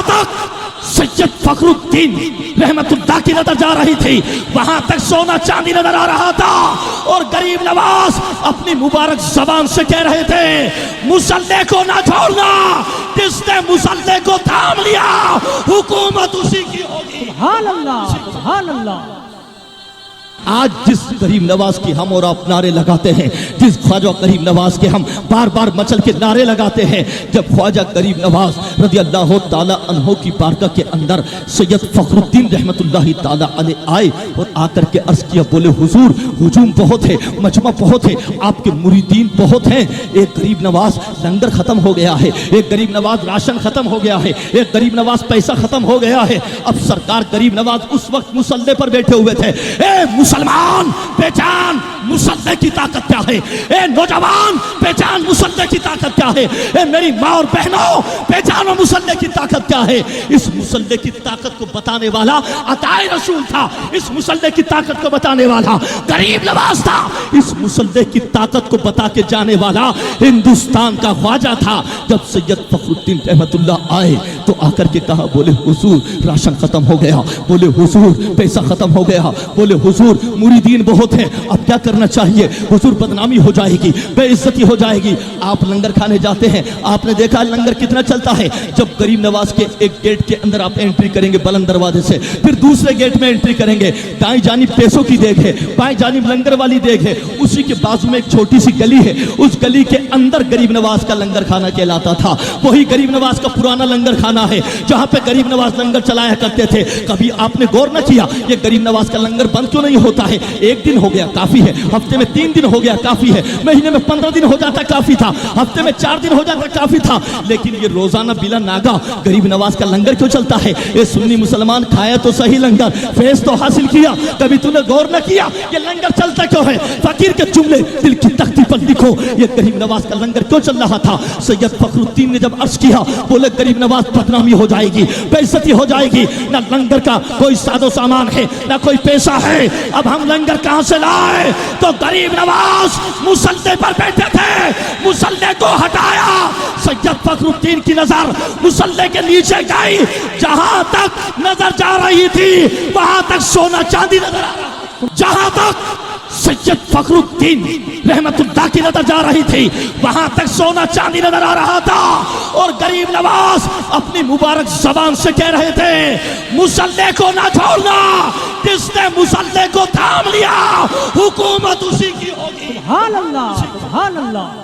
तक सैयद फखरुद्दीन रहमतुल्लाह की नजर जा रही थी, वहां तक सोना चांदी नजर आ रहा था। और गरीब नवाज अपनी मुबारक जबान से कह रहे थे, मुसल्ले को ना छोड़ना, जिसने मुसल्ले को थाम लिया हुकूमत उसी की होगी। सुभान अल्लाह, सुभान अल्लाह। आज जिस गरीब नवाज की हम और आप नारे लगाते हैं, जिस ख्वाजा गरीब नवाज के हम बार बार मचल के नारे लगाते हैं, जब ख्वाजा गरीब नवाज रज़ी अल्लाह ताला अन्हो की बारगाह के अंदर सैयद फखरुद्दीन रहमतुल्लाहि ताला अलैह आए और आकर के अर्ज किया, बोले हुजूर हुजूम बहुत है, मजमा बहुत है, आपके मुरीदीन बहुत हैं। एक गरीब नवाज लंगर खत्म हो गया है, एक गरीब नवाज राशन खत्म हो गया है, एक गरीब नवाज पैसा खत्म हो गया है। अब सरकार गरीब नवाज उस वक्त मुसल्ले पर बैठे हुए थे। मुसलमान पहचान मुसल्ले की ताकत क्या है, ए नौजवान पहचान मुसल्ले की ताकत क्या है, ए मेरी माँ और बहनों पहचानो मुसल्ले की ताकत क्या है। इस मुसल्ले की ताकत को बताने वाला अताए रसूल था, इस मुसल्ले की ताकत को बताने वाला गरीब नवाज था, इस मुसल्ले की ताकत को बता के जाने वाला हिंदुस्तान का ख्वाजा था। जब सैयद फखरुद्दीन रहमतुल्लाह आए तो आकर के कहा, बोले हुजूर राशन खत्म हो गया, बोले हुजूर पैसा खत्म हो गया, बोले हुजूर मुरीदीन बहुत है, अब क्या करना चाहिए, हुजूर बदनामी हो जाएगी, बेइज्जती हो जाएगी। आप लंगर खाने जाते हैं, आपने देखा लंगर कितना चलता है। जब गरीब नवाज के एक गेट के अंदर आप एंट्री करेंगे बुलंद दरवाजे से, फिर दूसरे गेट में एंट्री करेंगे, दाएं जानिब पैसों की देख है, बाएं जानिब लंगर वाली देख है, उसी के बाजू में एक छोटी सी गली है, उस गली के अंदर गरीब नवाज का लंगर खाना कहलाता था। वही गरीब नवाज का पुराना लंगर खाना है जहाँ पे गरीब नवाज लंगर चलाया करते थे। कभी आपने गौर न किया ये गरीब नवाज का लंगर बंद क्यों नहीं होता है? एक दिन हो गया काफी है, हफ्ते में 3 दिन हो गया काफी है, महीने में 15 दिन हो जाता काफी था, हफ्ते में 4 दिन हो जाता काफी था, लेकिन ये रोजाना बिला नागा गरीब नवाज का लंगर क्यों चलता है? ये सुन्नी मुसलमान खाया तो सही लंगर, फैज तो हासिल किया, कभी तूने गौर न किया ये लंगर चलता क्यों है? फकीर के जुमले दिल की तख्ती पर लिखो, ये गरीब नवाज का लंगर क्यों चल रहा था? सैयद फखरुद्दीन ने जब अर्ज किया, बोले गरीब नवाज बदनामी हो जाएगी, बेइज्जती हो जाएगी, ना लंगर का कोई सादो सामान है, ना कोई पैसा है, अब हम लंगर कहां से लाए? तो गरीब नवाज मुसल्ले पर बैठे थे, मुसल्ले को हटाया, सैयद फखरुद्दीन की नजर मुसल्ले के नीचे गई, जहां तक नजर जा रही थी वहां तक सोना चांदी नजर आ रहा, जहां तक सैयद फखरुद्दीन रहमतुल्लाह की नजर जा रही थी वहां तक सोना चांदी नजर आ रहा था। और गरीब नवाज अपनी मुबारक जबान से कह रहे थे, मुसल्ले को ना छोड़ना, जिसने मुसल्ले को थाम लिया हुकूमत उसी की होगी। सुभान अल्लाह, सुभान अल्लाह।